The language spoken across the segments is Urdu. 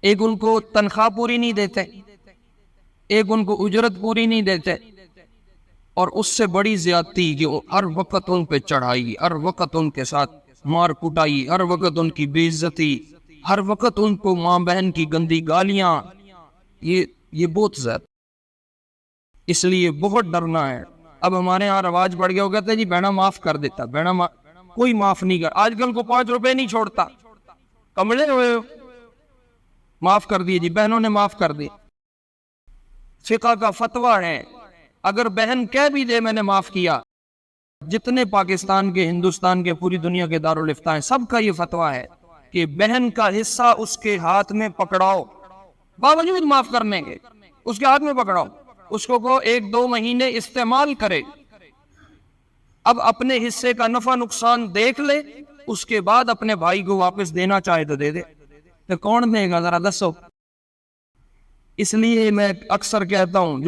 ایک ان کو تنخواہ پوری نہیں دیتے، ایک ان کو اجرت پوری نہیں دیتے، اور اس سے بڑی زیادتی کہ ہر وقت ان پہ چڑھائی، ہر وقت ان کے ساتھ مار کٹائی، ہر وقت ان کی بے عزتی، ہر وقت ان کو ماں بہن کی گندی گالیاں، یہ بہت زیادہ، اس لیے بہت ڈرنا ہے۔ اب ہمارے ہاں رواج بڑھ گیا، ہو کہتے ہیں جی بہنا معاف کر دیتا، کوئی معاف نہیں کر، آج کل کو 5 روپے نہیں چھوڑتا، کمڑے ہوئے معاف کر دیے جی، بہنوں نے معاف کر دی۔ فقہ کا فتویٰ ہے، اگر بہن کہہ بھی دے میں نے معاف کیا، جتنے پاکستان کے، ہندوستان کے، پوری دنیا کے دارالفتاء ہیں، سب کا یہ فتویٰ ہے کہ بہن کا حصہ اس کے ہاتھ میں پکڑاؤ، باوجود معاف کرنے کے اس کے ہاتھ میں پکڑاؤ، اس کو کہو 1-2 مہینے استعمال کرے، اب اپنے حصے کا نفع نقصان دیکھ لے، اس کے بعد اپنے بھائی کو واپس دینا چاہے تو دے دے۔ تو کون دے گا ذرا دسو؟ اس لیے میں اکثر کہتا ہوں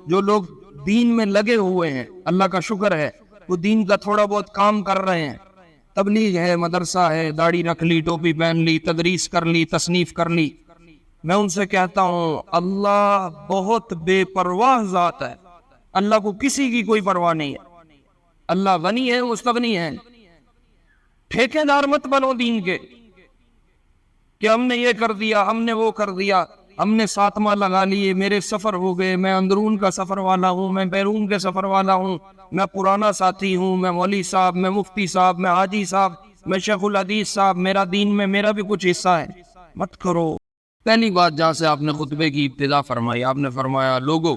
جو لوگ دین میں لگے ہوئے ہیں، اللہ کا شکر ہے وہ دین کا تھوڑا بہت کام کر رہے ہیں، تبلیغ ہے، مدرسہ ہے، داڑھی رکھ لی، ٹوپی پہن لی، تدریس کر لی، تصنیف کر لی، میں ان سے کہتا ہوں اللہ بہت بے پرواہ ذات ہے، اللہ کو کسی کی کوئی پرواہ نہیں ہے، اللہ غنی ہے، مستغنی ہے۔ ٹھیکے دار مت بنو دین کے کہ ہم نے یہ کر دیا، ہم نے وہ کر دیا، ہم نے ساتواں لگا لیے، میرے سفر ہو گئے، میں اندرون کا سفر والا ہوں، میں بیرون کے سفر والا ہوں، میں پرانا ساتھی ہوں، میں مولوی صاحب، میں مفتی صاحب، میں حاجی صاحب، میں شیخ الحدیث صاحب، میرا دین میں میرا بھی کچھ حصہ ہے، مت کرو۔ پہلی بات جہاں سے آپ نے خطبے کی ابتدا فرمائی، آپ نے فرمایا لوگوں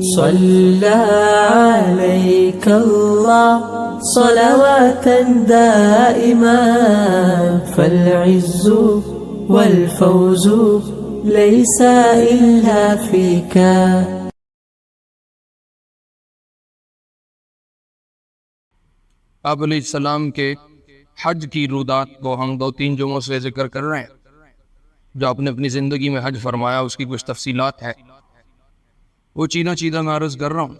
صلى عليك الله صلواتا دائما فالعز والفوز ليس إلا فيك۔ آپ علیہ السلام کے حج کی رودات کو ہم 2-3 جمعوں سے ذکر کر رہے ہیں، جو آپ نے اپنی زندگی میں حج فرمایا، اس کی کچھ تفصیلات ہے، وہ چیدہ میں عرض کر رہا ہوں۔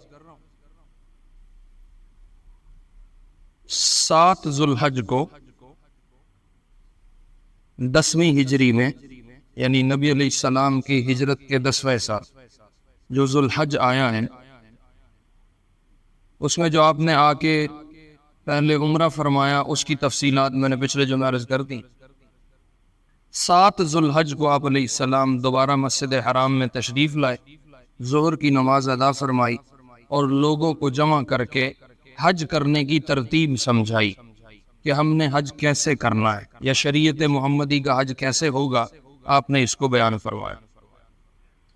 7 ذو الحج کو 10ویں ہجری میں، یعنی نبی علیہ السلام کی ہجرت کے 10ویں سال جو ذو الحج آیا ہے، اس میں جو آپ نے آ کے پہلے عمرہ فرمایا، اس کی تفصیلات میں نے پچھلے جمعہ عرض کر دی۔ 7 ذو الحج کو آپ علیہ السلام دوبارہ مسجد حرام میں تشریف لائے، ظہر کی نماز ادا فرمائی اور لوگوں کو جمع کر کے حج کرنے کی ترتیب سمجھائی کہ ہم نے حج کیسے کرنا ہے، یا شریعت محمدی کا حج کیسے ہوگا، آپ نے اس کو بیان فرمایا،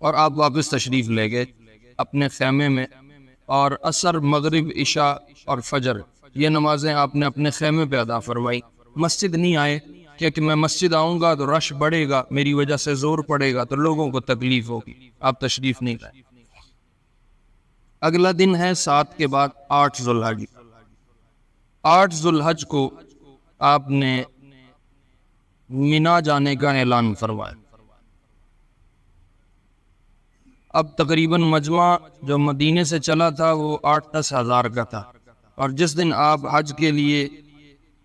اور آپ واپس تشریف لے گئے اپنے خیمے میں، اور عصر، مغرب، عشاء اور فجر یہ نمازیں آپ نے اپنے خیمے پہ ادا فرمائی، مسجد نہیں آئے کہ میں مسجد آؤں گا تو رش بڑھے گا، میری وجہ سے زور پڑے گا تو لوگوں کو تکلیف ہوگی، آپ تشریف نہیں لائے۔ اگلا دن ہے 7 کے بعد 8 ذو الحج۔ 8 ذو الحج کو آپ نے مینا جانے کا اعلان فرمایا۔ اب تقریباً مجمع جو مدینے سے چلا تھا وہ 8-10 ہزار کا تھا، اور جس دن آپ حج کے لیے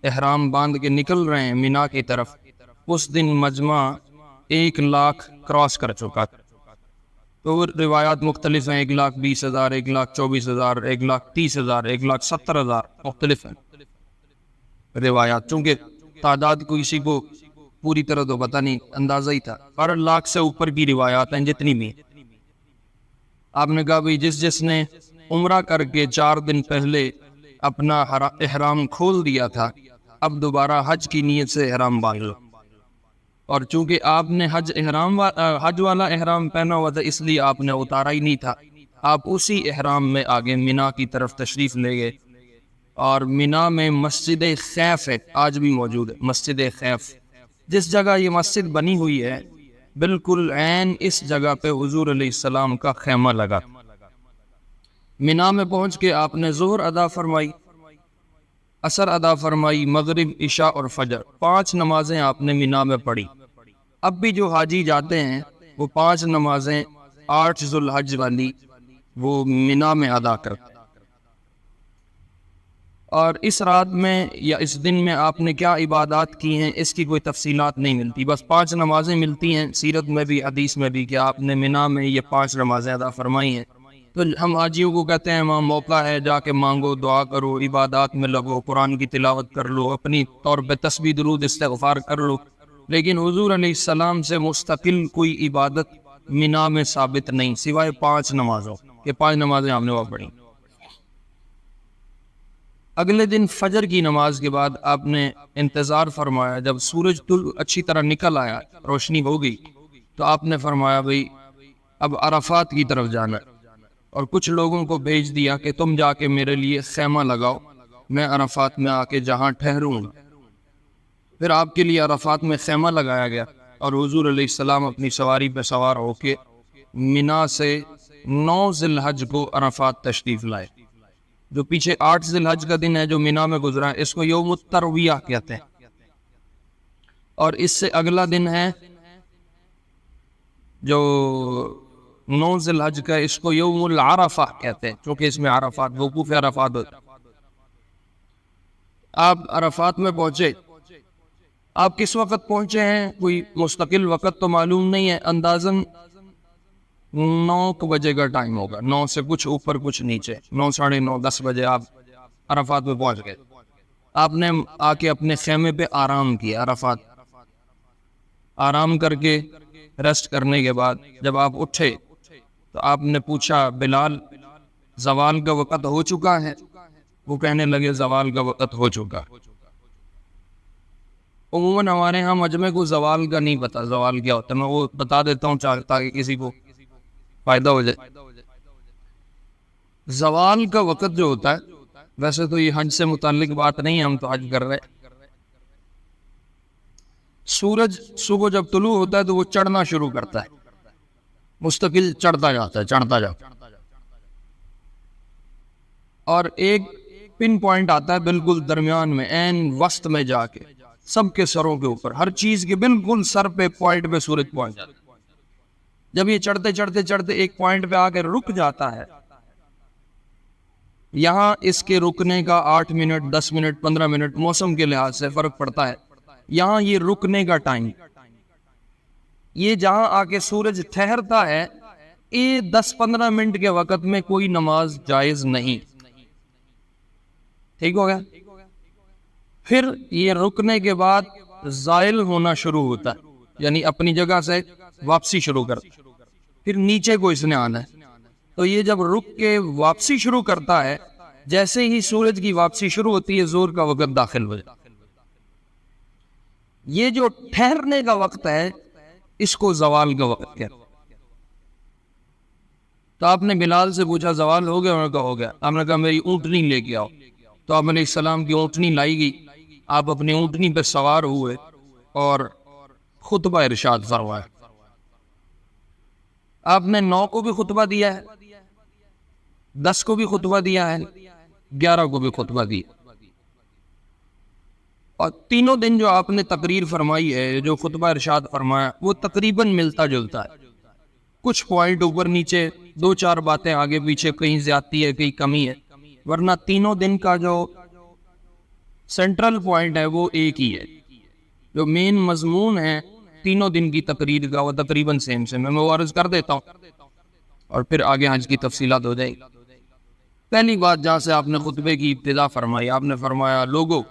احرام باندھ کے نکل رہے ہیں مینا کی طرف، اس دن مجمع 1 لاکھ کراس کر چکا تھا۔ تو روایات مختلف ہیں، 1,20,000، 1,24,000، 1,30,000، 1,70,000، مختلف ہیں روایات، چونکہ تعداد کو کسی کو پوری طرح تو پتہ نہیں، اندازہ ہی تھا، 12 لاکھ سے اوپر کی روایات ہیں جتنی بھی۔ آپ نے کہا بھئی جس نے عمرہ کر کے 4 دن پہلے اپنا احرام کھول دیا تھا، اب دوبارہ حج کی نیت سے احرام باندھ لو، اور چونکہ آپ نے حج والا احرام پہنا ہوا تھا، اس لیے آپ نے اتارا ہی نہیں تھا، آپ اسی احرام میں آگے مینا کی طرف تشریف لے گئے، اور مینا میں مسجد خیف ہے، آج بھی موجود ہے مسجد خیف، جس جگہ یہ مسجد بنی ہوئی ہے بالکل عین اس جگہ پہ حضور علیہ السلام کا خیمہ لگا۔ مینا میں پہنچ کے آپ نے ظہر ادا فرمائی، عصر ادا فرمائی، مغرب، عشاء اور فجر، 5 نمازیں آپ نے مینا میں پڑھی۔ اب بھی جو حاجی جاتے ہیں وہ 5 نمازیں 8 ذو الحج والی وہ مینا میں ادا کرتے ہیں، اور اس رات میں یا اس دن میں آپ نے کیا عبادات کی ہیں اس کی کوئی تفصیلات نہیں ملتی، بس 5 نمازیں ملتی ہیں سیرت میں بھی حدیث میں بھی کہ آپ نے منا میں یہ 5 نمازیں ادا فرمائی ہیں۔ تو ہم حاجیوں کو کہتے ہیں وہاں موقع ہے، جا کے مانگو، دعا کرو، عبادات میں لگو، قرآن کی تلاوت کر لو، اپنی طور پہ تسبیح درود استغفار کر لو، لیکن حضور علیہ السلام سے مستقل کوئی عبادت منا میں ثابت نہیں سوائے 5 نمازوں کہ 5 نمازیں آپ نے وہاں پڑھی۔ اگلے دن فجر کی نماز کے بعد آپ نے انتظار فرمایا، جب سورج اچھی طرح نکل آیا، روشنی ہو گئی، تو آپ نے فرمایا بھئی اب عرفات کی طرف جانا ہے، اور کچھ لوگوں کو بھیج دیا کہ تم جا کے میرے لیے خیمہ لگاؤ، میں عرفات میں آ کے جہاں ٹھہروں گا۔ پھر آپ کے لیے عرفات میں خیمہ لگایا گیا، اور حضور علیہ السلام اپنی سواری پہ سوار ہو کے منا سے 9 ذی الحج کو عرفات تشریف لائے۔ جو پیچھے 8 ذی الحج کا دن ہے جو منا میں گزرا ہے، اس کو یوم الترویہ کہتے ہیں، اور اس سے اگلا دن ہے جو 9 ذی الحج کا، اس کو یوم العرفہ کہتے ہیں، چونکہ اس میں عرفات، وقوف عرفات ہوتا ہے۔ آپ عرفات میں پہنچے، آپ کس وقت پہنچے ہیں کوئی مستقل وقت تو معلوم نہیں ہے، اندازاً 9 بجے کا ٹائم ہوگا، 9 سے کچھ اوپر کچھ نیچے، 9 ساڑھے 9 10 بجے آپ عرفات میں پہنچ گئے۔ آپ نے آ کے اپنے خیمے پہ آرام کیا، عرفات آرام کر کے ریسٹ کرنے کے بعد جب آپ اٹھے تو آپ نے پوچھا بلال زوال کا وقت ہو چکا ہے؟ وہ کہنے لگے زوال کا وقت ہو چکا۔ عموماً ہمارے ہاں مجمع کو زوال کا نہیں پتا زوال کیا ہوتا ہے، میں وہ بتا دیتا ہوں تاکہ کسی کو فائدہ ہو جائے۔ زوال کا وقت جو ہوتا ہے، ویسے تو یہ حج سے متعلق بات نہیں، ہم تو حج کر رہے ہیں۔ سورج صبح جب طلوع ہوتا ہے تو وہ چڑھنا شروع کرتا ہے، مستقل چڑھتا جاتا ہے، چڑھتا جاتا ہے، اور ایک پن پوائنٹ آتا ہے بالکل درمیان میں، عین وسط میں جا کے سب کے سروں کے اوپر، ہر چیز کے بالکل سر پہ پوائنٹ پہ سورج پہنچ جاتا ہے۔ جب یہ چڑھتے چڑھتے چڑھتے ایک پوائنٹ پہ آ کے رک جاتا ہے، یہاں اس کے رکنے کا 8 منٹ 10 منٹ 15 منٹ موسم کے لحاظ سے فرق پڑتا ہے، یہاں یہ رکنے کا ٹائم، یہ جہاں آ کے سورج ٹھہرتا ہے، یہ 10-15 منٹ کے وقت میں کوئی نماز جائز نہیں، ٹھیک ہو گیا؟ پھر یہ رکنے کے بعد زائل ہونا شروع ہوتا ہے، یعنی اپنی جگہ سے واپسی شروع کرتا ہے، پھر نیچے کو اس نے آنا ہے، تو یہ جب رک کے واپسی شروع کرتا ہے، جیسے ہی سورج کی واپسی شروع ہوتی ہے زور کا وقت داخل ہو جاتا ہے۔ یہ جو ٹھہرنے کا وقت ہے اس کو زوال کا وقت کہتے ہیں۔ تو آپ نے بلال سے پوچھا زوال ہو گیا؟ انہوں نے کہا ہو گیا۔ آپ نے کہا میری اونٹنی لے کے آؤ، تو آپ علیہ السلام کی اونٹنی لائی گئی، آپ اپنی اونٹنی پہ سوار ہوئے اور خطبہ ارشاد فرمایا۔ آپ نے 9 کو بھی خطبہ دیا ہے، 10 کو بھی خطبہ دیا ہے، 11 کو بھی خطبہ دیا، اور تینوں دن جو آپ نے تقریر فرمائی ہے، جو خطبہ ارشاد فرمایا، وہ تقریباً ملتا جلتا ہے، کچھ پوائنٹ اوپر نیچے، 2-4 باتیں آگے پیچھے، کہیں زیادتی ہے کہیں کمی ہے، ورنہ تینوں دن کا جو سینٹرل پوائنٹ ہے وہ ایک ہی ہے، جو مین مضمون ہے تینوں دن کی تقریر کا وہ تقریباً سیم سے میں عرض کر دیتا ہوں، اور پھر آگے حج کی تفصیلات ہو جائے گی۔ پہلی بات جہاں سے آپ نے خطبے کی ابتدا فرمائی، آپ نے فرمایا لوگو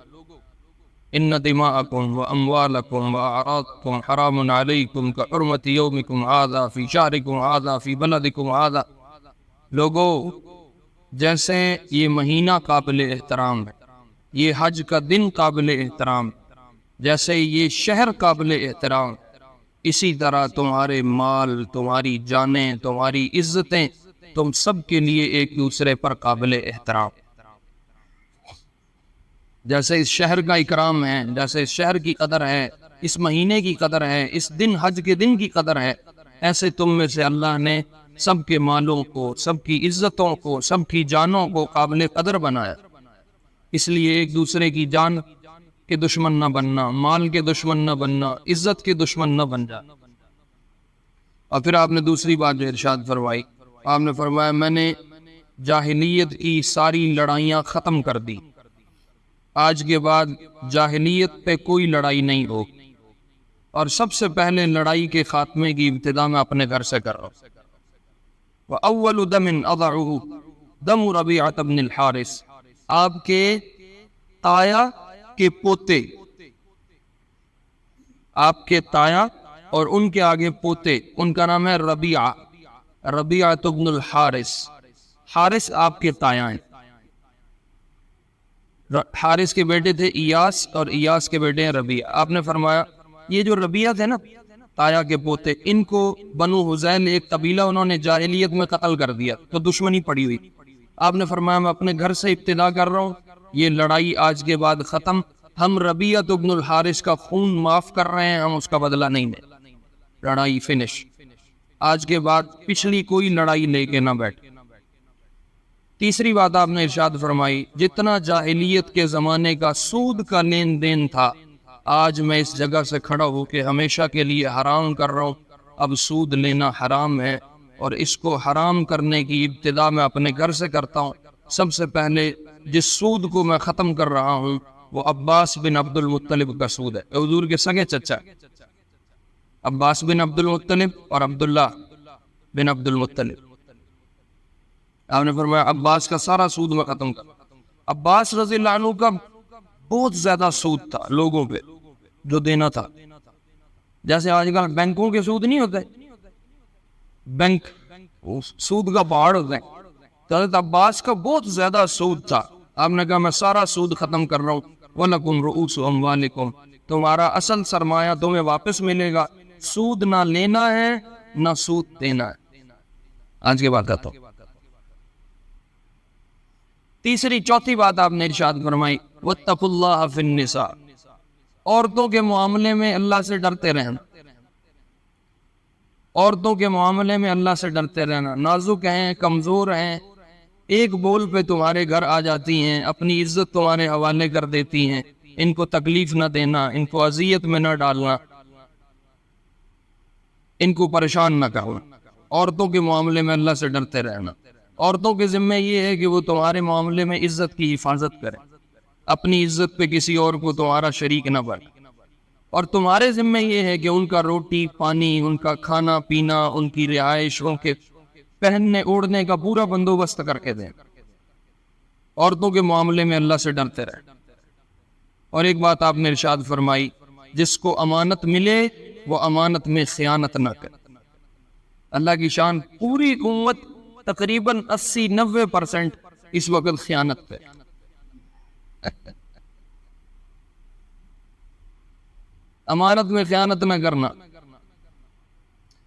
ان دماءکم و اموالکم و اعراضکم حرام علیکم کحرمت یومکم ھذا فی شہرکم ھذا فی بلدکم ھذا، لوگو جیسے یہ مہینہ قابل احترام ہے، یہ حج کا دن قابل احترام، جیسے یہ شہر قابل احترام، اسی طرح تمہارے مال، تمہاری جانیں، تمہاری عزتیں، تم سب کے لیے ایک دوسرے پر قابل احترام۔ جیسے اس شہر کا اکرام ہے، جیسے اس شہر کی قدر ہے، اس مہینے کی قدر ہے، اس دن حج کے دن کی قدر ہے، ایسے تم میں سے اللہ نے سب کے مالوں کو، سب کی عزتوں کو، سب کی جانوں کو قابل قدر بنایا، اس لیے ایک دوسرے کی جان کے دشمن نہ بننا، مال کے دشمن نہ بننا، عزت کے دشمن نہ بن جا۔ اور پھر آپ نے دوسری بات جو ارشاد فرمائی، آپ نے فرمایا میں نے جاہلیت کی ساری لڑائیاں ختم کر دی، آج کے بعد جاہلیت پہ کوئی لڑائی نہیں ہو، اور سب سے پہلے لڑائی کے خاتمے کی ابتدا میں اپنے گھر سے کر رہا ہوں۔ وَأَوَّلُ دَمٍ أَضَعُهُ دَمُ رَبِيعَةَ بْنِ الْحَارِث، آپ کے تایا کے پوتے، آپ کے تایا اور ان کے آگے پوتے، ان کا نام ہے ربیعہ، ربیعۃ بن الحارث۔ حارث آپ کے تایا ہیں۔ حارث کے بیٹے تھے ایاس، اور ایاس کے بیٹے ہیں ربیعہ۔ آپ نے فرمایا یہ جو ربیعہ تھے نا، تایا کے پوتے، ان کو بنو حذیل ایک قبیلہ انہوں نے جاہلیت میں قتل کر دیا، تو دشمنی پڑی ہوئی۔ آپ نے فرمایا میں اپنے گھر سے ابتدا کر رہا ہوں، یہ لڑائی آج کے بعد ختم، ہم ربیعۃ بن الحارث کا خون معاف کر رہے ہیں، ہم اس کا بدلہ نہیں لیں، لڑائی فنش، آج کے بعد پچھلی کوئی لڑائی لے کے نہ بیٹھ۔ تیسری بات آپ نے ارشاد فرمائی، جتنا جاہلیت کے زمانے کا سود کا لین دین تھا، آج میں اس جگہ سے کھڑا ہو کے ہمیشہ کے لیے حرام کر رہا ہوں، اب سود لینا حرام ہے، اور اس کو حرام کرنے کی ابتدا میں اپنے گھر سے کرتا ہوں۔ سب سے پہلے جس سود کو میں ختم کر رہا ہوں وہ عباس بن عبد المطلب کا سود ہے، حضور کے سگے چچا عباس بن عبد المطلب اور عبداللہ بن عبد المطلب۔ آپ نے فرمایا عباس کا سارا سود میں ختم کر۔ عباس رضی اللہ عنہ کا بہت زیادہ سود تھا لوگوں پہ جو دینا تھا، جیسے آج کل بینکوں کے سود نہیں ہوتے، بینک سود کا پہاڑ ہوتا ہے، تو حضرت عباس کا بہت زیادہ سود تھا۔ آپ نے کہا میں سارا سود ختم کر رہا ہوں، وَلَكُمْ رُؤُوسُ أَمْوَالِكُمْ، تمہارا اصل سرمایہ تمہیں واپس ملے گا، سود نہ لینا ہے نہ سود دینا ہے۔ آج کے بعد کہتا ہوں۔ تیسری چوتھی بات آپ نے ارشاد فرمائی، وَاتَّقُوا اللَّهَ فِي النِّسَاءِ، عورتوں کے معاملے میں اللہ سے ڈرتے رہنا، عورتوں کے معاملے میں اللہ سے ڈرتے رہنا، نازک ہیں، کمزور ہیں، ایک بول پہ تمہارے گھر آ جاتی ہیں، اپنی عزت تمہارے حوالے کر دیتی ہیں، ان کو تکلیف نہ دینا، ان کو اذیت میں نہ ڈالنا، ان کو پریشان نہ کرنا، عورتوں کے معاملے میں اللہ سے ڈرتے رہنا۔ عورتوں کے ذمہ یہ ہے کہ وہ تمہارے معاملے میں عزت کی حفاظت کریں، اپنی عزت پہ کسی اور کو تمہارا شریک نہ بنے، اور تمہارے ذمہ یہ ہے کہ ان کا روٹی پانی، ان کا کھانا پینا، ان کی رہائش، ان کے پہننے اوڑھنے کا پورا بندوبست کر کے دیں۔ عورتوں کے معاملے میں اللہ سے ڈرتے رہیں۔ اور ایک بات آپ نے ارشاد فرمائی، جس کو امانت ملے وہ امانت میں خیانت نہ کرے۔ اللہ کی شان، پوری امت تقریباً 80-90% اس وقت خیانت پہ۔ امانت میں خیانت نہ کرنا۔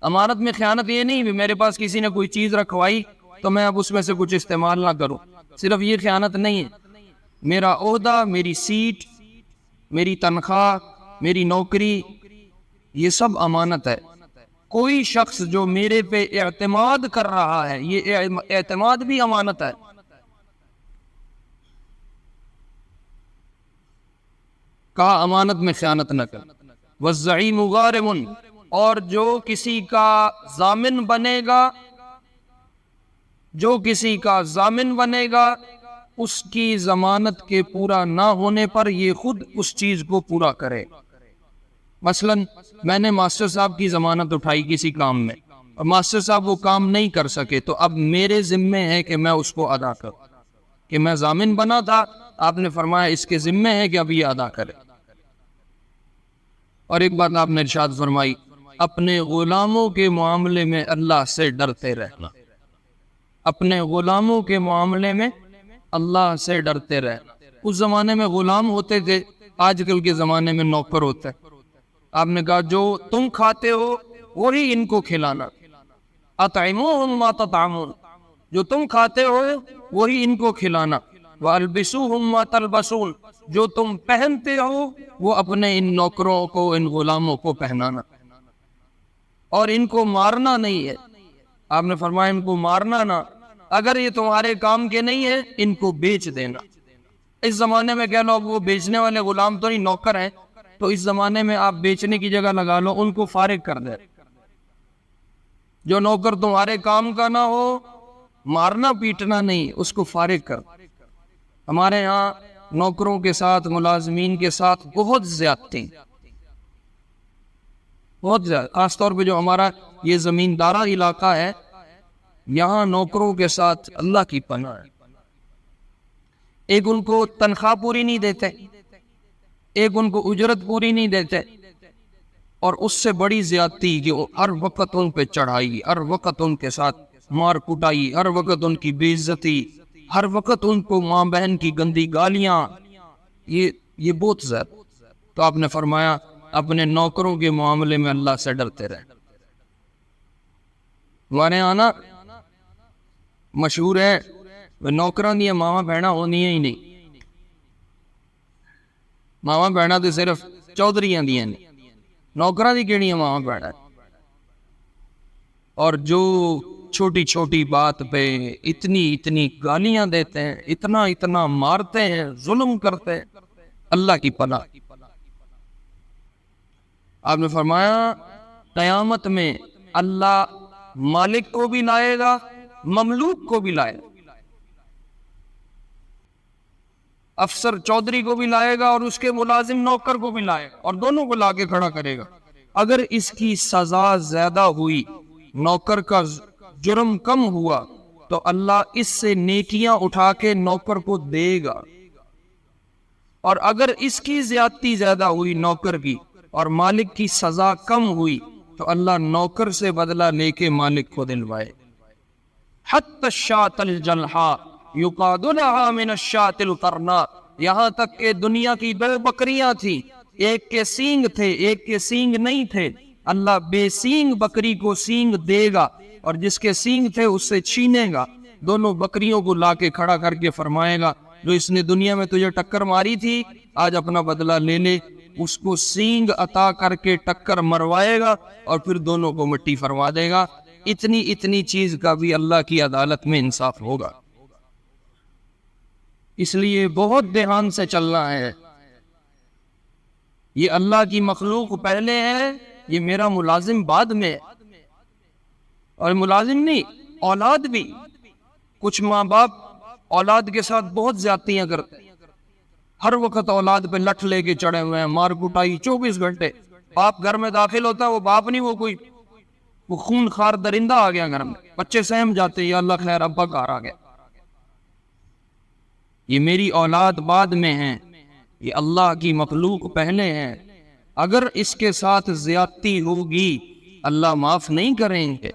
امانت میں خیانت یہ نہیں کہ میرے پاس کسی نے کوئی چیز رکھوائی تو میں اب اس میں سے کچھ استعمال نہ کروں، صرف یہ خیانت نہیں ہے۔ میرا عہدہ، میری سیٹ، میری تنخواہ، میری نوکری، یہ سب امانت ہے۔ کوئی شخص جو میرے پہ اعتماد کر رہا ہے، یہ اعتماد بھی امانت ہے۔ کہا امانت میں خیانت نہ کر۔ والزعیم غارم، اور جو کسی کا ضامن بنے گا، جو کسی کا ضامن بنے گا، اس کی ضمانت کے پورا نہ ہونے پر یہ خود اس چیز کو پورا کرے۔ مثلا میں نے ماسٹر صاحب کی ضمانت اٹھائی کسی کام میں، اور ماسٹر صاحب وہ کام نہیں کر سکے، تو اب میرے ذمے ہے کہ میں اس کو ادا کروں، کہ میں ضامن بنا تھا، آپ نے فرمایا اس کے ذمے ہے کہ اب یہ ادا کرے۔ اور ایک بات آپ نے ارشاد فرمائی، اپنے غلاموں کے معاملے میں اللہ سے ڈرتے رہنا، اپنے غلاموں کے معاملے میں اللہ سے ڈرتے رہنا۔ اس زمانے میں غلام ہوتے تھے، آج کل کے زمانے میں نوکر ہوتا ہے۔ آپ نے کہا جو تم کھاتے ہو وہی ان کو کھلانا، اطعموہم ما تطعمون، جو تم کھاتے ہو وہی ان کو کھلانا، والبسوہم ما تلبسون، جو تم پہنتے ہو وہ اپنے ان نوکروں کو، ان غلاموں کو پہنانا، اور ان کو مارنا نہیں ہے۔ آپ نے فرمایا ان کو مارنا نہ، اگر یہ تمہارے کام کے نہیں ہے ان کو بیچ دینا۔ اس زمانے میں کہہ لو اب وہ بیچنے والے غلام تو نہیں، نوکر ہیں، تو اس زمانے میں آپ بیچنے کی جگہ لگا لو، ان کو فارغ کر دے۔ جو نوکر تمہارے کام کا نہ ہو، مارنا پیٹنا نہیں، اس کو فارغ کر۔ ہمارے ہاں نوکروں کے ساتھ ملازمین کے ساتھ بہت زیادتی، بہت زیادہ، خاص طور پہ جو ہمارا یہ زمیندارہ علاقہ ہے یہاں نوکروں کے ساتھ اللہ کی پناہ ہے۔ ایک ان کو تنخواہ پوری نہیں دیتے، ایک ان کو اجرت پوری نہیں دیتے، اور اس سے بڑی زیادتی کہ ہر وقت ان پہ چڑھائی، ہر وقت ان کے ساتھ مار کٹائی، ہر وقت ان کی بے عزتی، ہر وقت ان کو ماں بہن کی گندی گالیاں، یہ بہت زیادہ۔ تو آپ نے فرمایا اپنے نوکروں کے معاملے میں اللہ سے ڈرتے رہے۔ ہمارے یہاں نا مشہور ہے نوکران دیا ماما بہنا ہونی ہی نہیں، ماما بہنا تو صرف چودھریاں دیا نے، نوکران دی کیڑی ماما بہنا۔ اور جو چھوٹی چھوٹی بات پہ اتنی گالیاں دیتے ہیں، اتنا مارتے ہیں، ظلم کرتے ہیں، اللہ کی پناہ۔ آپ نے فرمایا قیامت میں اللہ مالک کو بھی لائے گا، مملوک کو بھی لائے گا، افسر چودھری کو بھی لائے گا اور اس کے ملازم نوکر کو بھی لائے گا، اور دونوں کو لا کے کھڑا کرے گا۔ اگر اس کی سزا زیادہ ہوئی، نوکر کا جرم کم ہوا، تو اللہ اس سے نیکیاں اٹھا کے نوکر کو دے گا، اور اگر اس کی زیادتی زیادہ ہوئی نوکر کی اور مالک کی سزا کم ہوئی، تو اللہ نوکر سے بدلہ لے کے مالک کو دلوائے۔ حتی الشاة الجلحاء یقاد لها من الشاة القرناء، یہاں تک کہ دنیا کی دو بکریاں تھیں، ایک کے سینگ تھے ایک کے سینگ نہیں تھے، اللہ بے سینگ بکری کو سینگ دے گا، اور جس کے سینگ تھے اس سے چھینے گا۔ دونوں بکریوں کو لا کے کھڑا کر کے فرمائے گا جو اس نے دنیا میں تجھے ٹکر ماری تھی آج اپنا بدلہ لے لے، اس کو سینگ عطا کر کے ٹکر مروائے گا اور پھر دونوں کو مٹی فرما دے گا۔ اتنی چیز کا بھی اللہ کی عدالت میں انصاف ہوگا۔ اس لیے بہت دھیان سے چلنا ہے۔ یہ اللہ کی مخلوق پہلے ہے، یہ میرا ملازم بعد میں ہے، اور ملازم نہیں، اولاد بھی۔ کچھ ماں باپ اولاد کے ساتھ بہت زیادتیاں کرتے ہیں، ہر وقت اولاد پہ لٹھ لے کے چڑھے ہوئے ہیں، مار کٹائی 24 گھنٹے۔ باپ گھر میں داخل ہوتا ہے، وہ باپ نہیں، وہ خون خار درندہ آ گیا گھر میں، بچے سہم جاتے ہیں، یا اللہ خیر ابا گھر آ گیا۔ یہ میری اولاد بعد میں ہے، یہ اللہ کی مخلوق پہلے ہے۔ اگر اس کے ساتھ زیادتی ہوگی اللہ معاف نہیں کریں گے،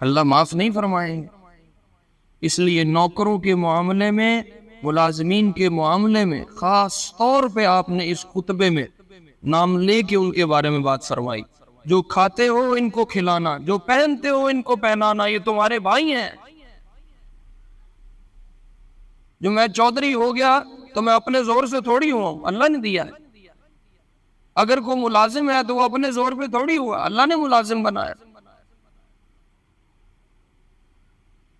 اللہ معاف نہیں فرمائیں گے۔ اس لیے نوکروں کے معاملے میں، ملازمین کے معاملے میں خاص طور پہ آپ نے اس خطبے میں نام لے کے ان کے بارے میں بات فرمائی۔ جو کھاتے ہو ان کو کھلانا، جو پہنتے ہو ان کو پہنانا، یہ تمہارے بھائی ہیں۔ جو میں چودھری ہو گیا تو میں اپنے زور سے تھوڑی ہوں، اللہ نے دیا ہے۔ اگر کوئی ملازم ہے تو وہ اپنے زور پہ تھوڑی ہوا، اللہ نے ملازم بنایا۔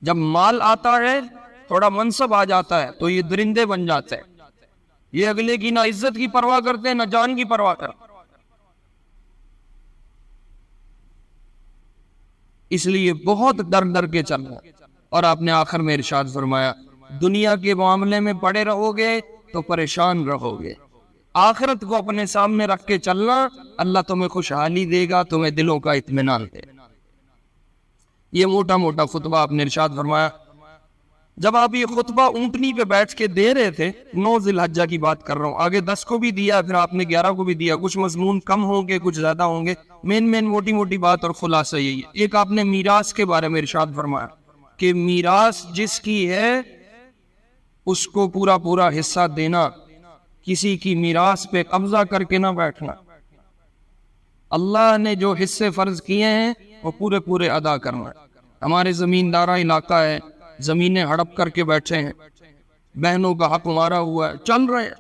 جب مال آتا ہے، تھوڑا منصب آ جاتا ہے، تو یہ درندے بن جاتے ہیں، یہ اگلے کی نہ عزت کی پرواہ کرتے ہیں نہ جان کی پرواہ کرتے۔ اس لیے بہت ڈر کے چلنا۔ اور آپ نے آخر میں ارشاد فرمایا دنیا کے معاملے میں پڑے رہو گے تو پریشان رہو گے، آخرت کو اپنے سامنے رکھ کے چلنا، اللہ تمہیں خوشحالی دے گا، تمہیں دلوں کا اطمینان دے گا۔ یہ موٹا خطبہ آپ نے ارشاد فرمایا۔ جب آپ یہ خطبہ اونٹنی پہ بیٹھ کے دے رہے تھے، 9 ذی الحجہ کی بات کر رہا ہوں، آگے 10 کو بھی دیا، پھر آپ نے 11 کو بھی دیا، کچھ مضمون کم ہوں گے کچھ زیادہ ہوں گے، مین موٹی بات اور خلاصہ یہی ہے۔ ایک آپ نے میراث کے بارے میں ارشاد فرمایا کہ میراث جس کی ہے اس کو پورا حصہ دینا، کسی کی میراث پہ قبضہ کر کے نہ بیٹھنا۔ اللہ نے جو حصے فرض کیے ہیں وہ پورے ادا کرنا۔ ہمارے زمیندارہ علاقہ ہے، زمینیں ہڑپ کر کے بیٹھے ہیں، بہنوں کا حق مارا ہوا ہے، چل رہے ہیں،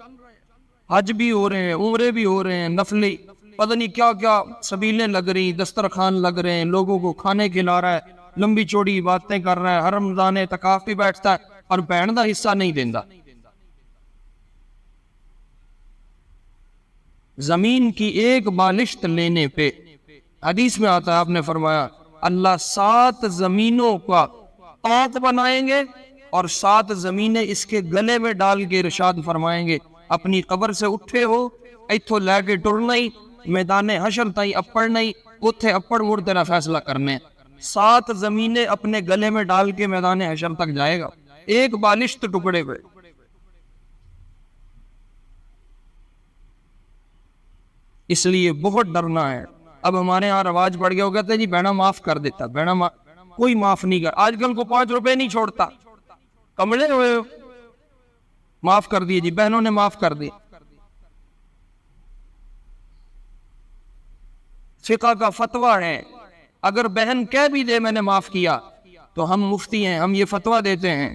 حج بھی ہو رہے ہیں، عمرے بھی ہو رہے ہیں، نفلی پتہ نہیں کیا سبیلیں لگ رہی، دسترخوان لگ رہے ہیں، لوگوں کو کھانے کھلا رہا ہے، لمبی چوڑی باتیں کر رہا ہے، ہر رمضان اعتکاف بھی بیٹھتا ہے، اور بہن دا حصہ نہیں دیندا۔ زمین کی ایک بالشت لینے پہ حدیث میں آتا ہے، آپ نے فرمایا اللہ 7 زمینوں کا طاق بنائیں گے اور 7 زمینیں اس کے گلے میں ڈال کے ارشاد فرمائیں گے اپنی قبر سے اٹھے ہو ایتھو لے کے ٹرنا ہی میدان حشر تائی اپڑ نہیں اتھے اپڑ مڑ تیرا فیصلہ کرنے 7 زمینیں اپنے گلے میں ڈال کے میدان حشر تک جائے گا ایک بالشت ٹکڑے پہ. اس لیے بہت ڈرنا ہے. اب ہمارے ہاں رواج پڑ گیا، وہ کہتے ہیں جی بہنا معاف کر دیتا، بہنا کوئی معاف نہیں کر. آج کل کو 5 روپے نہیں چھوڑتا، کمڑے ہوئے ہو، معاف کر دیے جی، بہنوں نے معاف کر دی. فقہ کا فتویٰ ہے اگر بہن کہہ بھی دے میں نے معاف کیا تو ہم مفتی ہیں، ہم یہ فتویٰ دیتے ہیں،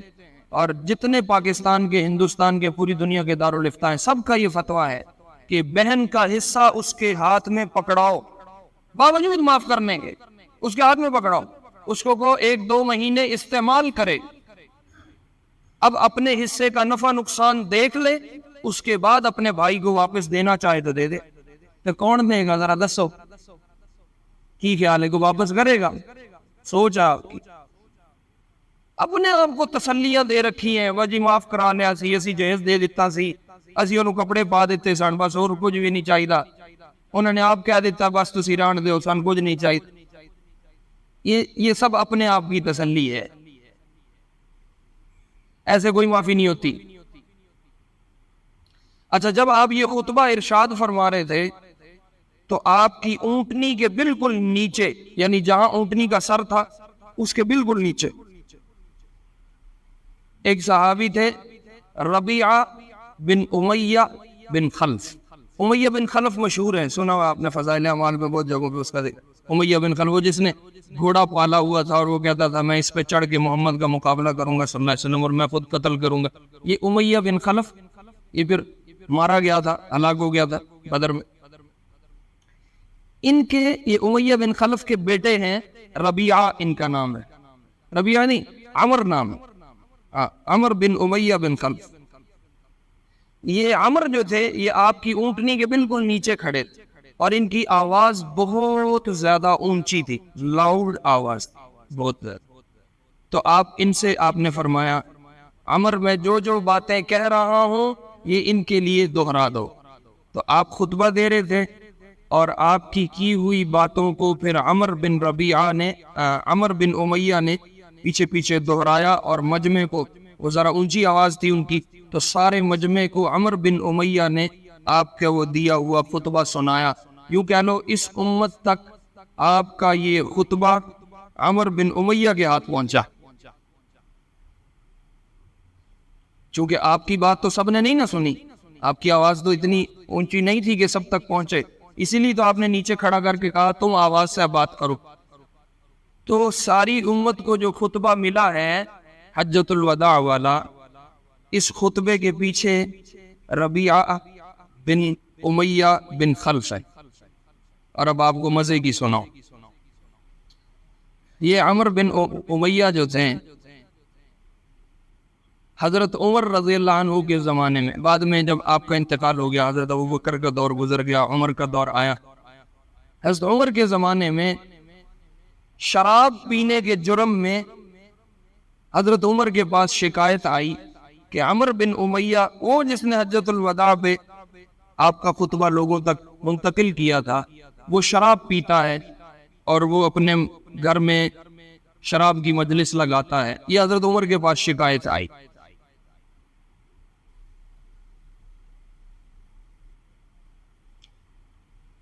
اور جتنے پاکستان کے، ہندوستان کے، پوری دنیا کے دارالافتاء ہیں سب کا یہ فتویٰ ہے کہ بہن کا حصہ اس کے ہاتھ میں پکڑاؤ، باوجود معاف کرنے کے اس کے ہاتھ میں پکڑاؤ، اس کو 1-2 مہینے استعمال کرے، اب اپنے حصے کا نفع نقصان دیکھ لے، اس کے بعد اپنے بھائی کو واپس دینا چاہے تو دے دے. تو کون دے گا ذرا دسو کی خیال ہے؟ کو واپس کرے گا؟ سوچا آپ کی. اپنے آپ کو تسلیاں دے رکھی ہیں، وہ جی معاف کرا لیا سی، اسی جہیز دے دیتا سی، اسی انہوں کپڑے پا دیتے سن، بس اور کچھ بھی نہیں چاہیے، انہوں نے آپ کہہ دیتا بس تسی ران دے سن، کچھ نہیں چاہیے. یہ سب اپنے آپ کی تسلی ہے، ایسے کوئی معافی نہیں ہوتی. اچھا، جب آپ یہ خطبہ ارشاد فرما رہے تھے تو آپ کی اونٹنی کے بالکل نیچے، یعنی جہاں اونٹنی کا سر تھا اس کے بالکل نیچے ایک صحابی تھے ربیعہ بن امیہ بن خلف. امیہ بن خلف مشہور ہے، سنا ہوا آپ نے فضائل اعمال میں بہت جگہوں پہ اس کا ذکر. امیہ بن خلف وہ جس نے گھوڑا پالا ہوا تھا اور وہ کہتا تھا میں اس پہ چڑھ کے محمد کا مقابلہ کروں گا صلی اللہ علیہ وسلم اور میں خود قتل کروں گا. یہ امیہ بن خلف یہ پھر مارا گیا تھا، ہلاک ہو گیا تھا بدر میں. ان کے یہ امیہ بن خلف کے بیٹے ہیں ربیعہ، ان کا نام ہے، ربیعہ نہیں عمر نام ہے، عمر بن امیہ بن خلف. یہ عمر جو تھے یہ آپ کی اونٹنی کے بالکل نیچے کھڑے تھے اور ان کی آواز بہت زیادہ اونچی تھی، لاؤڈ آواز بہت زیادہ. تو ان سے آپ نے فرمایا عمر میں جو باتیں کہہ رہا ہوں یہ ان کے لیے دہرا دو. تو آپ خطبہ دے رہے تھے اور آپ کی ہوئی باتوں کو پھر عمر بن امیہ نے پیچھے پیچھے دہرایا اور مجمع کو، وہ ذرا اونچی آواز تھی ان کی، تو سارے مجمع کو عمر بن امیہ نے آپ کے وہ دیا ہوا خطبہ سنایا. یوں کہہ لو اس امت تک آپ کا یہ خطبہ عمر بن امیہ کے ہاتھ پہنچا. چونکہ آپ کی بات تو سب نے نہیں نہ سنی، آپ کی آواز تو اتنی اونچی نہیں تھی کہ سب تک پہنچے، اسی لیے تو آپ نے نیچے کھڑا کر کے کہا تم آواز سے بات کرو. تو ساری امت کو جو خطبہ ملا ہے حجۃ الوداع والا، اس خطبے کے پیچھے ربیعہ بن امیہ بن خلف ہے. اور اب آپ کو مزے کی سناؤ، یہ عمر بن امیہ جو تھے حضرت عمر رضی اللہ عنہ کے زمانے میں، بعد میں جب آپ کا انتقال ہو گیا، حضرت ابوبکر کا دور گزر گیا، عمر کا دور آیا، حضرت عمر کے زمانے میں شراب پینے کے جرم میں حضرت عمر کے پاس شکایت آئی کہ عمر بن امیہ، وہ جس نے حجۃ الوداع پہ آپ کا خطبہ لوگوں تک منتقل کیا تھا، وہ شراب پیتا ہے اور وہ اپنے گھر میں شراب کی مجلس لگاتا ہے. یہ حضرت عمر کے پاس شکایت آئی.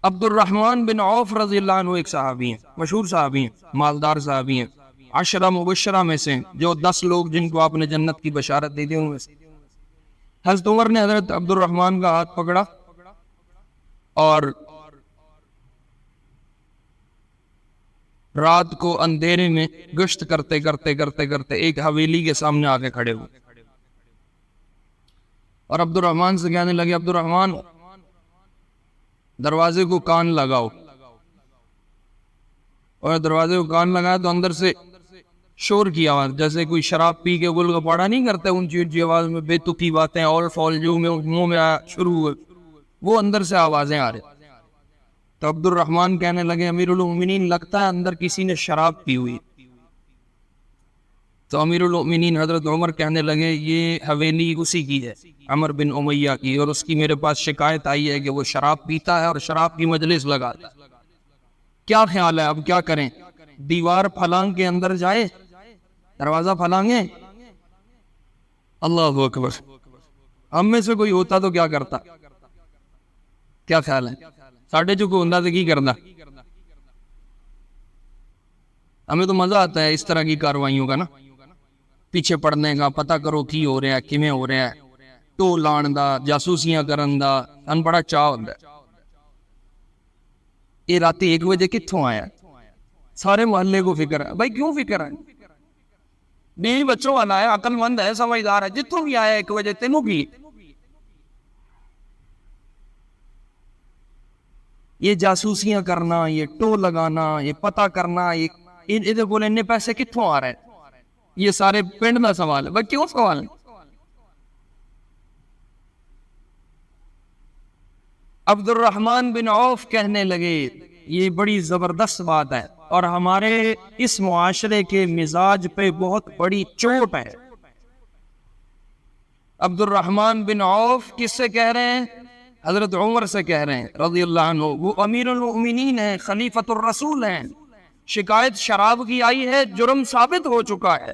عبد الرحمن بن عوف رضی اللہ عنہ ایک صحابی ہیں، مشہور صحابی ہیں، مالدار صحابی ہیں، 10 مبشرہ میں سے، جو 10 لوگ جن کو آپ نے جنت کی بشارت دی تھی ان میں سے. حضرت عمر نے حضرت عبد الرحمن کا ہاتھ پکڑا اور رات کو اندھیرے میں گشت کرتے کرتے کرتے کرتے ایک حویلی کے سامنے آ کے کھڑے ہوئے اور عبد الرحمن سے کہنے لگے عبد الرحمن دروازے کو کان لگاؤ. اور دروازے کو کان لگایا تو اندر سے شور کی آواز، جیسے کوئی شراب پی کے گل گپاڑا نہیں کرتے اونچی اونچی آواز میں بے تکی باتیں اور فول جو منہ میں شروع ہوئے، وہ اندر سے آوازیں آ رہی. تو عبد الرحمن کہنے لگے امیر المومنین لگتا ہے اندر کسی نے شراب پی ہوئی. تو امیر المؤمنین حضرت عمر کہنے لگے یہ حویلی اسی کی ہے، عمر بن امیہ کی، اور اس کی میرے پاس شکایت آئی ہے کہ وہ شراب پیتا ہے اور شراب کی مجلس لگاتا ہے، کیا خیال ہے، اب کیا کریں؟ دیوار پھلانگ کے اندر جائے، دروازہ پھلانگے؟ اللہ اکبر، ہم میں سے کوئی ہوتا تو کیا کرتا؟ کیا خیال ہے؟ ساڑھے جو کو ہوندا تو کی کرنا؟ ہمیں تو مزہ آتا ہے اس طرح کی کاروائیوں کا نا، پیچھے پڑنے کا، پتہ کرو کی ہو رہا ہے، کیویں ہو رہا ہے، ٹو لان دا، جاسوسیاں کرن دا، ان بڑا چاہ ہوندا ہے۔ یہ راتی 1 بجے کتھوں آیا؟ سارے محلے کو فکر ہے، بھائی کیوں فکر ہے؟ بیوی بچوں والا ہے، عقل مند ہے، سمجھدار ہے، جتوں بھی آیا 1 بجے تینوں کی۔ یہ جاسوسیاں کرنا، یہ ٹو لگانا، یہ پتہ کرنا، یہ بولے اتنے پیسے کتھوں آ رہے ہیں؟ یہ سارے پنڈ کا سوال ہے۔ بھائی کیوں سوال ہے؟ عبد الرحمن بن عوف کہنے لگے یہ بڑی زبردست بات ہے اور ہمارے اس معاشرے کے مزاج پہ بہت بڑی چوٹ ہے۔ عبد الرحمن بن عوف کس سے کہہ رہے ہیں؟ حضرت عمر سے کہہ رہے ہیں رضی اللہ عنہ، وہ امیر المؤمنین ہیں، خلیفۃ الرسول ہیں، شکایت شراب کی آئی ہے، جرم ثابت ہو چکا ہے۔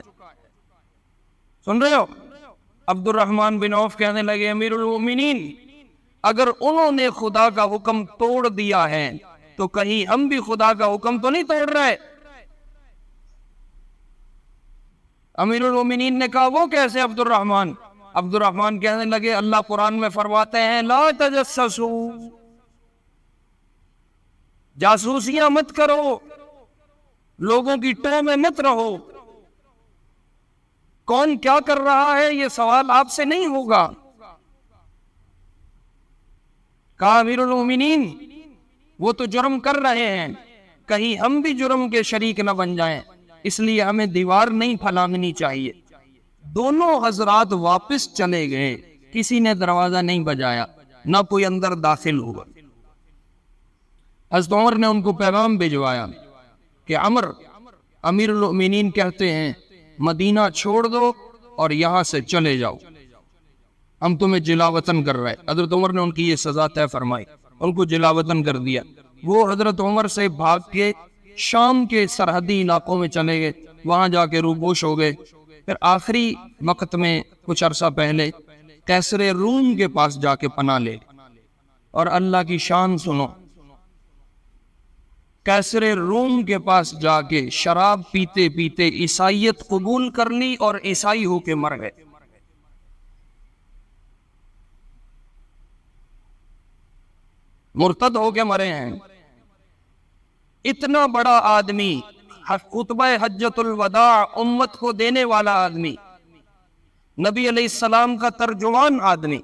سن رہے ہو؟ عبد الرحمن بن عوف کہنے لگے امیر المؤمنین اگر انہوں نے خدا کا حکم توڑ دیا ہے تو کہیں ہم بھی خدا کا حکم تو نہیں توڑ رہے؟ امیر المؤمنین نے کہا وہ کیسے عبد الرحمن؟ عبد الرحمن کہنے لگے اللہ قرآن میں فرماتے ہیں لا تجسسوا، جاسوسیاں مت کرو، لوگوں کی ٹو میں مت رہو، کون کیا کر رہا ہے یہ سوال آپ سے نہیں ہوگا۔ کہا امیر المؤمنین وہ تو جرم کر رہے ہیں، کہیں ہم بھی جرم کے شریک نہ بن جائیں، اس لیے ہمیں دیوار نہیں پھلانگنی چاہیے۔ دونوں حضرات واپس چلے گئے، کسی نے دروازہ نہیں بجایا، نہ کوئی اندر داخل ہوا۔ حضرت عمر نے ان کو پیغام بھجوایا کہ عمر امیر المؤمنین کہتے ہیں مدینہ چھوڑ دو اور یہاں سے چلے جاؤ، ہم تمہیں جلا وطن کر رہے۔ حضرت عمر نے ان کی یہ سزا طے فرمائی، ان کو جلا وطن کر دیا۔ وہ حضرت عمر سے بھاگ کے شام کے سرحدی علاقوں میں چلے گئے، وہاں جا کے روبوش ہو گئے۔ پھر آخری وقت میں کچھ عرصہ پہلے قیصر روم کے پاس جا کے پناہ لے، اور اللہ کی شان سنو، قیصر روم کے پاس جا کے شراب پیتے پیتے عیسائیت قبول کر لی اور عیسائی ہو کے مر گئے۔ مرتد ہو کے مرے ہیں۔ اتنا بڑا آدمی، خطبہ حجۃ الوداع امت کو دینے والا آدمی، نبی علیہ السلام کا ترجمان آدمی۔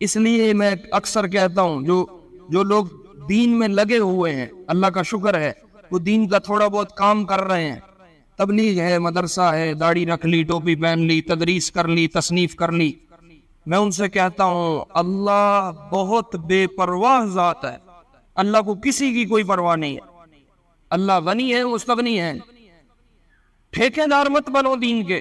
اس لیے میں اکثر کہتا ہوں جو لوگ دین میں لگے ہوئے ہیں، اللہ کا شکر ہے وہ دین کا تھوڑا بہت کام کر رہے ہیں، تبلیغ ہے، مدرسہ ہے، داڑھی رکھ لی، ٹوپی پہن لی، تدریس کر لی، تصنیف کر لی، میں ان سے کہتا ہوں اللہ بہت بے پرواہ ذات ہے، اللہ کو کسی کی کوئی پرواہ نہیں ہے، اللہ غنی ہے، مستغنی ہے۔ ٹھیکے دار مت بنو دین کے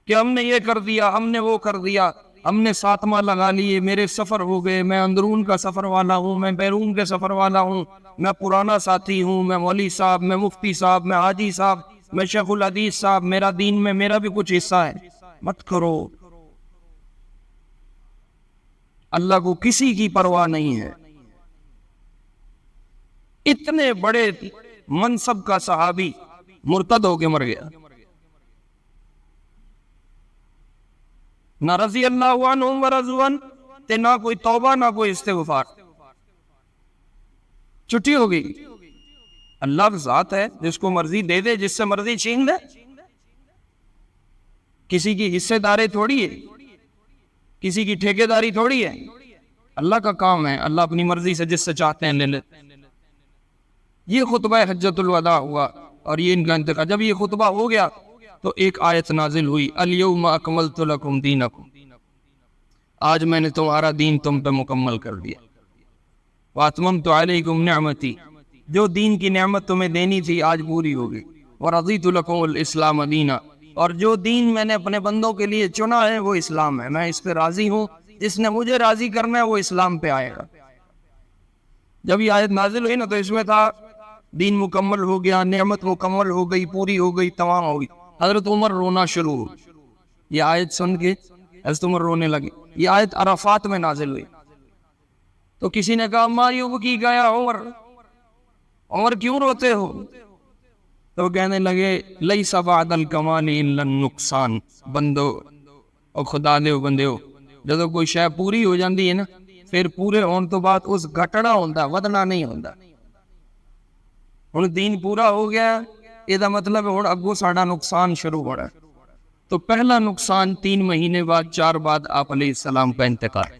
کہ ہم نے یہ کر دیا، ہم نے وہ کر دیا، ہم نے ساتمہ لگا لیے، میرے سفر ہو گئے، میں اندرون کا سفر والا ہوں، میں بیرون کے سفر والا ہوں، میں پرانا ساتھی ہوں، میں مولوی صاحب، میں مفتی صاحب، میں حاجی صاحب، میں شیخ الحدیث صاحب، میرا دین میں میرا بھی کچھ حصہ ہے۔ مت کرو، اللہ کو کسی کی پرواہ نہیں ہے۔ اتنے بڑے منصب کا صحابی مرتد ہو کے مر گیا، نہ رضی اللہ عنہم ورضوا عنہ تے نہ کوئی توبہ نہ کوئی استغفار، چھٹی ہو گئی۔ اللہ ذات ہے، جس کو مرضی دے دے، جس سے مرضی چھین دے، کسی کی حصے داری تھوڑی ہے، کسی کی ٹھیکے داری تھوڑی ہے، اللہ کا کام ہے، اللہ اپنی مرضی سے جس سے چاہتے ہیں لے لیتے ہیں۔ یہ خطبہ حجۃ الوداع ہوا اور یہ ان کا انتقال۔ جب یہ خطبہ ہو گیا تو ایک آیت نازل ہوئی، الیوم اکملت لکم دینکم، آج میں نے تمہارا دین تم پہ مکمل کر دیا، واتممت علیکم نعمتی، جو دین کی نعمت تمہیں دینی تھی آج پوری ہو گئی۔ ورضیت لکم الاسلام دینا، اور جو دین میں نے اپنے بندوں کے لیے چنا ہے وہ اسلام ہے، میں اس پہ راضی ہوں، جس نے مجھے راضی کرنا ہے وہ اسلام پہ آئے گا۔ جب یہ آیت نازل ہوئی نا تو اس میں تھا دین مکمل ہو گیا، نعمت مکمل ہو گئی، پوری ہو گئی، تمام ہو گئی۔ حضرت عمر رونا شروع ہو، یہ آیت سن کے حضرت عمر رونے لگے۔ یہ آیت عرفات میں نازل ہوئی تو کسی نے کہا ما یبکی گیا عمر، عمر کیوں روتے ہو؟ تو وہ کہنے لگے لیس بعد الکمال الا النقصان، بندو اور خدا دے بندے ہو، جب کوئی شے پوری ہو جاندی ہے نا پھر پورے ہون تو بعد اس گھٹنا ہوندا، ودنا نہیں ہوندا۔ ہن دین پورا ہو گیا، یہ مطلب ہے ہن اگوں ساڈا نقصان شروع ہو رہا ہے۔ تو پہلا نقصان 3 مہینے بعد 4 بعد آپ علیہ السلام کا انتقال۔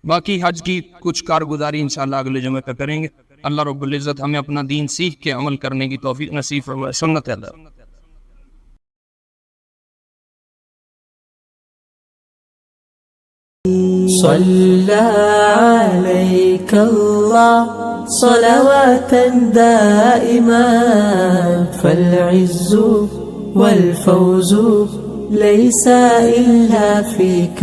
باقی حج کی کچھ کارگزاری انشاءاللہ اگلے جمعے پہ کریں گے۔ اللہ رب العزت ہمیں اپنا دین سیکھ کے عمل کرنے کی توفیق نصیب فرمائے۔ سنت اللہ۔ صلى عليك الله صلواتا دائما، فالعز والفوز ليس إلا فيك